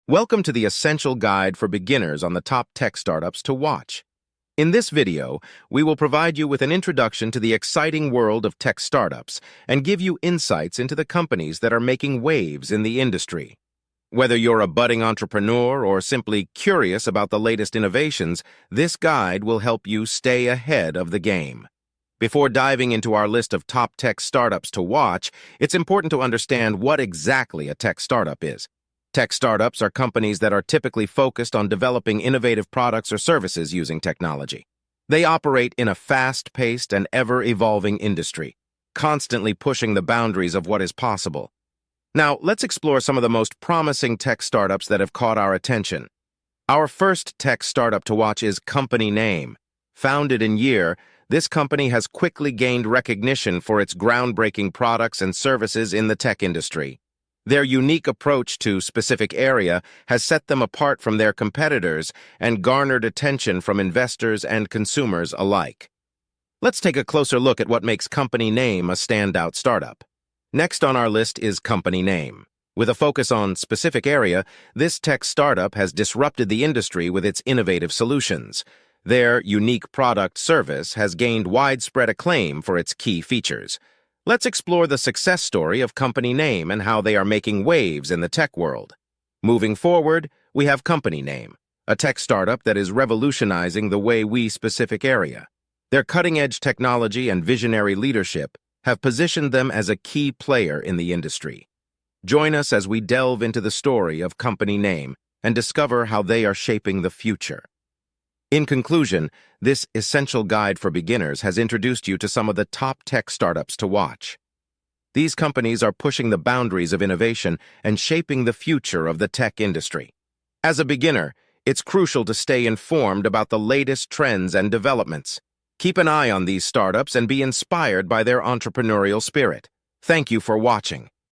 Welcome to the Essential Guide for Beginners on the Top Tech Startups to Watch. In this video, we will provide you with an introduction to the exciting world of tech startups and give you insights into the companies that are making waves in the industry. Whether you're a budding entrepreneur or simply curious about the latest innovations, this guide will help you stay ahead of the game. Before diving into our list of top tech startups to watch, it's important to understand what exactly a tech startup is. Tech startups are companies that are typically focused on developing innovative products or services using technology. They operate in a fast-paced and ever-evolving industry, constantly pushing the boundaries of what is possible. Now, let's explore some of the most promising tech startups that have caught our attention. Our first tech startup to watch is Company Name. Founded in year, this company has quickly gained recognition for its groundbreaking products and services in the tech industry. Their unique approach to specific area has set them apart from their competitors and garnered attention from investors and consumers alike. Let's take a closer look at what makes Company Name a standout startup. Next on our list is Company Name. With a focus on specific area, this tech startup has disrupted the industry with its innovative solutions. Their unique product service has gained widespread acclaim for its key features. Let's explore the success story of Company Name and how they are making waves in the tech world. Moving forward, we have Company Name, a tech startup that is revolutionizing the way we specific area. Their cutting-edge technology and visionary leadership have positioned them as a key player in the industry. Join us as we delve into the story of Company Name and discover how they are shaping the future. In conclusion, this essential guide for beginners has introduced you to some of the top tech startups to watch. These companies are pushing the boundaries of innovation and shaping the future of the tech industry. As a beginner, it's crucial to stay informed about the latest trends and developments. Keep an eye on these startups and be inspired by their entrepreneurial spirit. Thank you for watching.